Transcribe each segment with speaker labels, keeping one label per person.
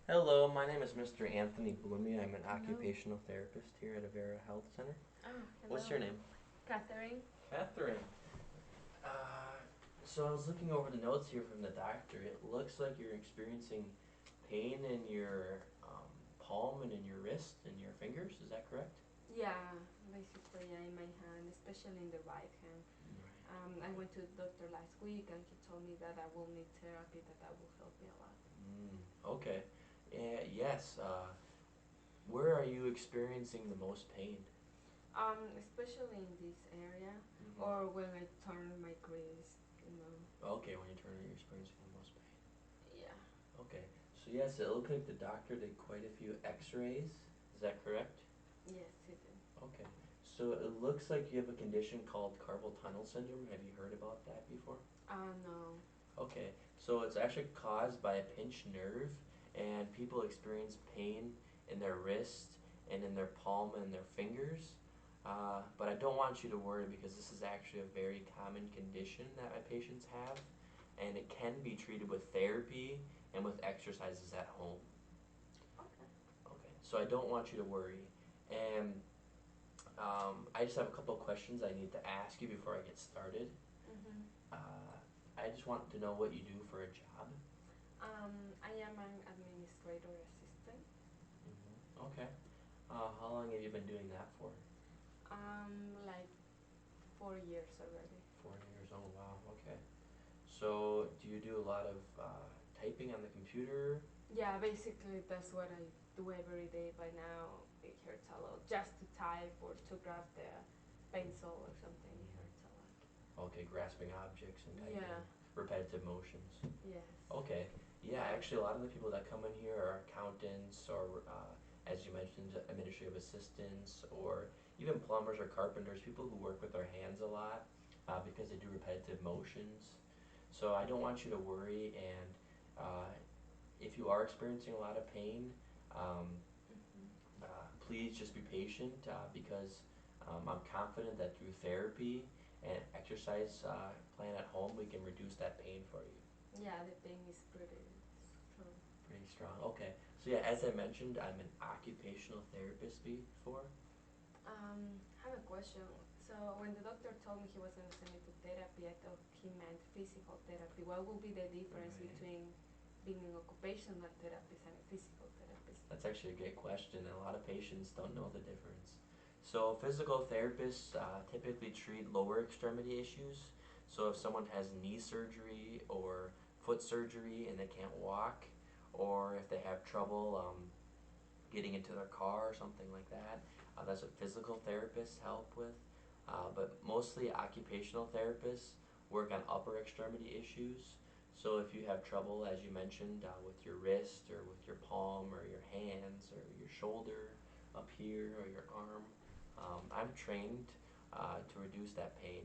Speaker 1: Hello, my name is Mr. Anthony Blumey. I'm an
Speaker 2: Hello.
Speaker 1: occupational therapist here at Avera Health Center.
Speaker 2: Oh,
Speaker 1: What's
Speaker 2: hello.
Speaker 1: your name?
Speaker 2: Catherine.
Speaker 1: Catherine. Uh, so I was looking over the notes here from the doctor. It looks like you're experiencing pain in your palm and in your wrist and your fingers. Is that correct?
Speaker 2: Yeah, basically, yeah, in my hand, especially in the right hand. I went to the doctor last week and he told me that I will need therapy, that will help me a lot.
Speaker 1: Okay. Yes. Where are you experiencing the most pain?
Speaker 2: Especially in this area
Speaker 1: Mm-hmm.
Speaker 2: or when I turn my wrist, you know.
Speaker 1: Okay, when you turn it, you're experiencing the most pain.
Speaker 2: Yeah.
Speaker 1: Okay. So yes, it looked like the doctor did quite a few X-rays. Is that correct?
Speaker 2: Yes, it is.
Speaker 1: Okay. So it looks like you have a condition called carpal tunnel syndrome. Have you heard about that before?
Speaker 2: No.
Speaker 1: Okay. So it's actually caused by a pinched nerve, and people experience pain in their wrist and in their palm and their fingers. But I don't want you to worry because this is actually a very common condition that my patients have, and it can be treated with therapy and with exercises at home.
Speaker 2: Okay.
Speaker 1: Okay. So I don't want you to worry. And I just have a couple of questions I need to ask you before I get started.
Speaker 2: Mm-hmm.
Speaker 1: Uh, I just want to know what you do for a job.
Speaker 2: I am an administrator assistant.
Speaker 1: Okay. How long have you been doing that for?
Speaker 2: Like 4 years already.
Speaker 1: 4 years. Oh, wow. Okay. So, do you do a lot of typing on the computer?
Speaker 2: Yeah, basically that's what I do every day by now. It hurts a lot. Just to type or to grab the pencil or something, it hurts a
Speaker 1: Okay, grasping objects and
Speaker 2: lot. Yeah,
Speaker 1: typing, repetitive motions.
Speaker 2: yes.
Speaker 1: Okay. Yeah, actually, a lot of the people that come in here are accountants or, as you mentioned, administrative assistants or even plumbers or carpenters, people who work with their hands a lot because they do repetitive motions. So I don't want you to worry, and uh, if you are experiencing a lot of pain, um,
Speaker 2: Hmm.
Speaker 1: please just be patient because I'm confident that through therapy and exercise plan at home, we can reduce that pain for you.
Speaker 2: Yeah, the pain is pretty strong.
Speaker 1: Pretty strong. Okay. So yeah, as I mentioned, I'm an occupational therapist before.
Speaker 2: I have a question. So when the doctor told me he was going to send me to therapy, I thought he meant physical therapy. What would be the difference
Speaker 1: Right.
Speaker 2: between being an occupational therapist and a physical therapist?
Speaker 1: That's actually a great question, and a lot of patients don't know the difference. So physical therapists typically treat lower extremity issues. So if someone has knee surgery or foot surgery and they can't walk, or if they have trouble getting into their car or something like that. That's what physical therapists help with. But mostly occupational therapists work on upper extremity issues. So if you have trouble, as you mentioned, with your wrist or with your palm or your hands or your shoulder up here or your arm, I'm trained to reduce that pain.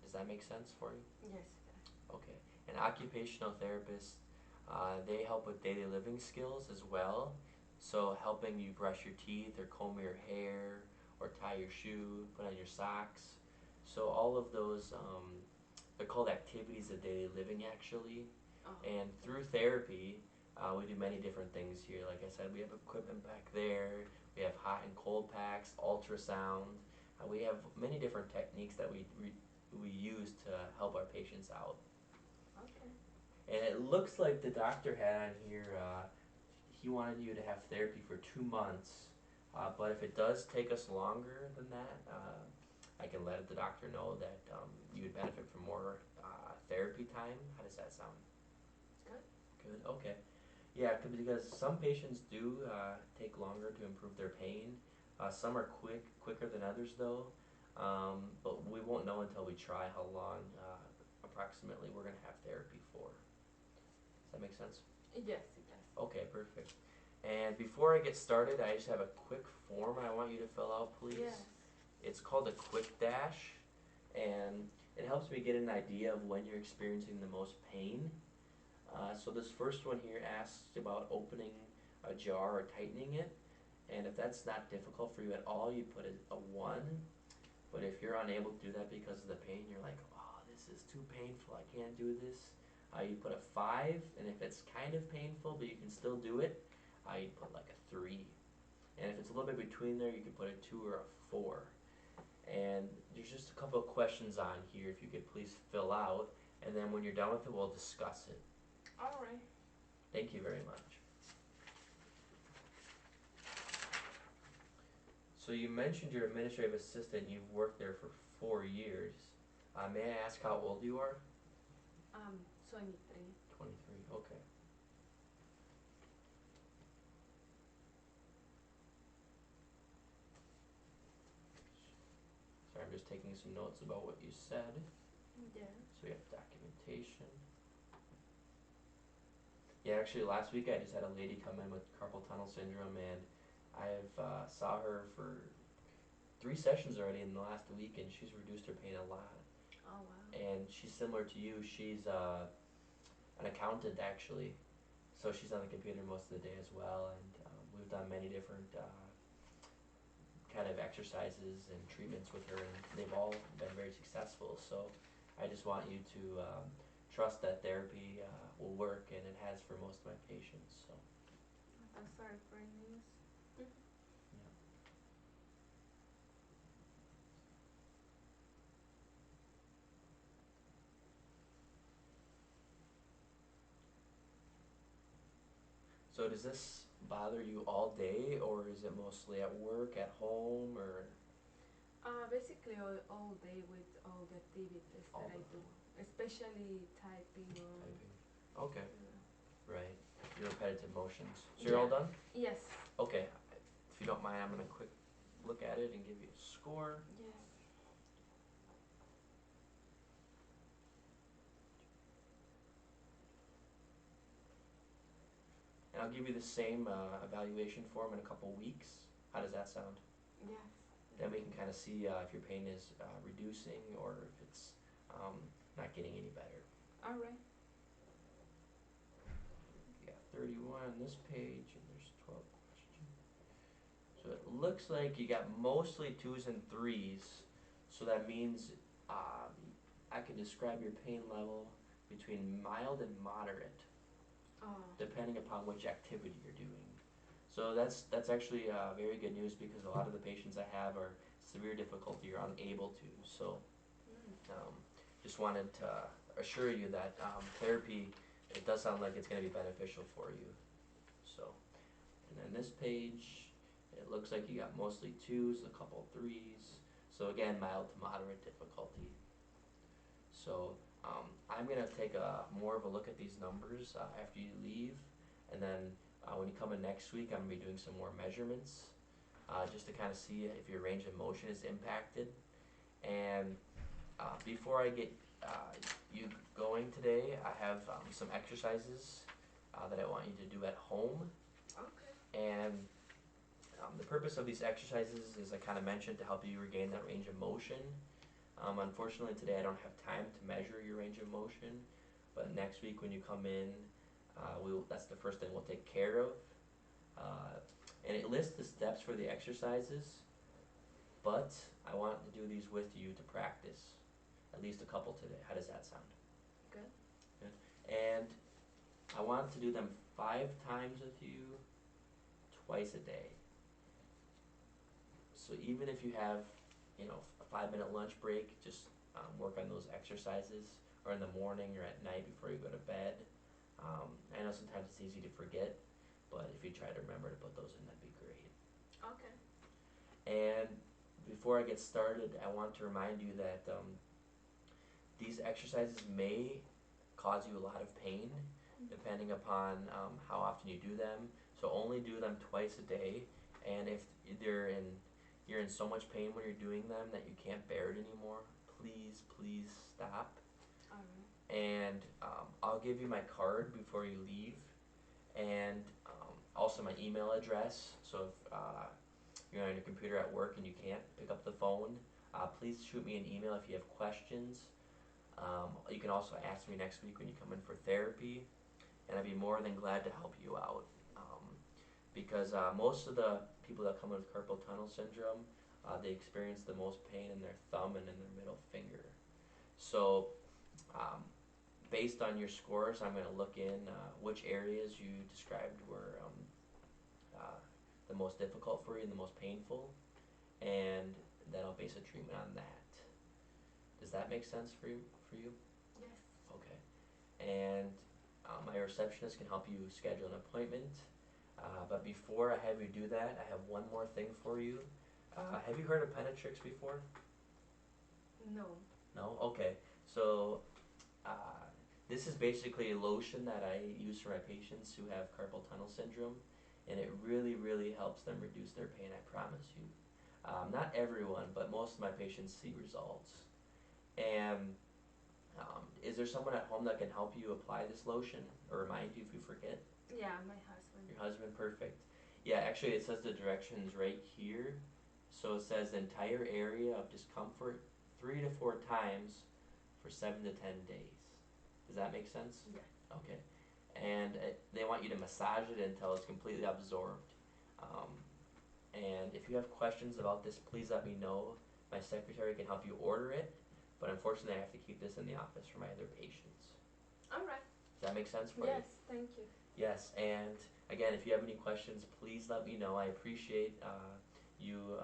Speaker 1: Does that make sense for you?
Speaker 2: Yes.
Speaker 1: Okay. And occupational therapists, they help with daily living skills as well. So helping you brush your teeth or comb your hair or tie your shoe, put on your socks. So all of those, they're called activities of daily living actually.
Speaker 2: Oh,
Speaker 1: And through therapy, we do many different things here. Like I said, we have equipment back there. We have hot and cold packs, ultrasound. We have many different techniques that we use to help our patients out.
Speaker 2: okay.
Speaker 1: And it looks like the doctor had on here, he wanted you to have therapy for 2 months. But if it does take us longer than that, I can let the doctor know that you would benefit from more therapy time. How does that sound?
Speaker 2: Good.
Speaker 1: Good. Okay. Yeah, because some patients do take longer to improve their pain. Some are quicker than others though. But we won't know until we try how long approximately we're gonna have therapy for. Does that make sense?
Speaker 2: Yes, it does.
Speaker 1: Okay, perfect. And before I get started, I just have a quick form I want you to fill out, please.
Speaker 2: Yes.
Speaker 1: It's called a quick dash, and it helps me get an idea of when you're experiencing the most pain. So this first one here asks about opening a jar or tightening it. And if that's not difficult for you at all, you put a 1. But if you're unable to do that because of the pain, you're like, oh, this is too painful, I can't do this, You put a 5, and if it's kind of painful but you can still do it, you'd put like a 3. And if it's a little bit between there, you could put a 2 or a 4. And there's just a couple of questions on here if you could please fill out, and then when you're done with it, we'll discuss it.
Speaker 2: All right.
Speaker 1: Thank you very much. So you mentioned your administrative assistant, you've worked there for 4 years. May I ask how old you are?
Speaker 2: 23.
Speaker 1: 23, okay. Sorry, I'm just taking some notes about what you said.
Speaker 2: Yeah.
Speaker 1: So we have documentation. Yeah, actually last week I just had a lady come in with carpal tunnel syndrome, and I've saw her for 3 sessions already in the last week, and she's reduced her pain a lot.
Speaker 2: Oh wow.
Speaker 1: And she's similar to you. She's an accountant actually, so she's on the computer most of the day as well. And we've done many different kind of exercises and treatments with her, and they've all been very successful. So I just want you to trust that therapy will work, and it has for most of my patients. So.
Speaker 2: That's very great news.
Speaker 1: Yeah. So does this bother you all day, or is it mostly at work, at home, or
Speaker 2: Basically all day with all the activities
Speaker 1: all
Speaker 2: that I
Speaker 1: the
Speaker 2: do, especially typing or.
Speaker 1: typing? Okay,
Speaker 2: Uh,
Speaker 1: right. Your repetitive motions. So you're all
Speaker 2: Yeah.
Speaker 1: done?
Speaker 2: yes.
Speaker 1: Okay. If you don't mind, I'm gonna quick look at it and give you a score.
Speaker 2: Yes.
Speaker 1: And I'll give you the same evaluation form in a couple weeks. How does that sound?
Speaker 2: Yes.
Speaker 1: Then we can kind of see if your pain is reducing or if it's not getting any better.
Speaker 2: All right.
Speaker 1: You got 31 on this page, and there's 12 questions. So it looks like you got mostly 2s and 3s. So that means I can describe your pain level between mild and moderate,
Speaker 2: Oh.
Speaker 1: depending upon which activity you're doing. So that's actually very good news, because a lot of the patients I have are severe difficulty or unable to. So just wanted to assure you that therapy, it does sound like it's going to be beneficial for you. So, and then this page, it looks like you got mostly 2s, a couple 3s. So again, mild to moderate difficulty. So I'm going to take more of a look at these numbers after you leave, and then when you come in next week, I'm going to be doing some more measurements just to kind of see if your range of motion is impacted. And before I get you going today, I have some exercises that I want you to do at home.
Speaker 2: Okay.
Speaker 1: And the purpose of these exercises is, I kind of mentioned, to help you regain that range of motion. Unfortunately today I don't have time to measure your range of motion, but next week when you come in, that's the first thing we'll take care of. And it lists the steps for the exercises, but I want to do these with you to practice at least a couple today. How does that sound?
Speaker 2: Good.
Speaker 1: Good. And I want to do them 5 times with you, twice a day. So even if you have, a 5-minute lunch break, just work on those exercises, or in the morning or at night before you go to bed. I know sometimes it's easy to forget, but if you try to remember to put those in, that'd be great.
Speaker 2: Okay.
Speaker 1: And before I get started, I want to remind you that these exercises may cause you a lot of pain, depending upon how often you do them. So only do them twice a day, and if you're in so much pain when you're doing them that you can't bear it anymore, please stop.
Speaker 2: All right.
Speaker 1: And I'll give you my card before you leave, and also my email address. So if you're on your computer at work and you can't pick up the phone, please shoot me an email if you have questions. You can also ask me next week when you come in for therapy, and I'd be more than glad to help you out. Because most of the people that come in with carpal tunnel syndrome, they experience the most pain in their thumb and in their middle finger. So based on your scores, I'm going to look in which areas you described were the most difficult for you and the most painful, and then I'll base a treatment on that. Does that make sense for you?
Speaker 2: Yes.
Speaker 1: Okay. And my receptionist can help you schedule an appointment. But before I have you do that, I have one more thing for you. Have you heard of Penetrix before?
Speaker 2: No.
Speaker 1: No? Okay. So this is basically a lotion that I use for my patients who have carpal tunnel syndrome, and it really, really helps them reduce their pain, I promise you. Not everyone, but most of my patients see results. And is there someone at home that can help you apply this lotion or remind you if you forget?
Speaker 2: Yeah, my husband.
Speaker 1: Your husband, perfect. Yeah, actually it says the directions right here. So it says the entire area of discomfort 3 to 4 times for 7 to 10 days. Does that make sense?
Speaker 2: Yes.
Speaker 1: Okay. And they want you to massage it until it's completely absorbed. And if you have questions about this, please let me know. My secretary can help you order it, but unfortunately I have to keep this in the office for my other patients.
Speaker 2: All right.
Speaker 1: Does that make sense for you?
Speaker 2: Yes, thank you.
Speaker 1: Yes, and again, if you have any questions, please let me know. I appreciate you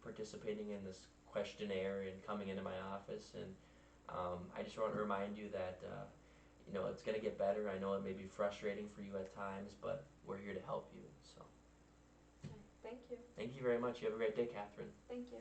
Speaker 1: participating in this questionnaire and coming into my office. And I just want to remind you that it's going to get better. I know it may be frustrating for you at times, but we're here to help you. So
Speaker 2: Okay, thank you.
Speaker 1: thank you very much. You have a great day, Catherine.
Speaker 2: Thank you.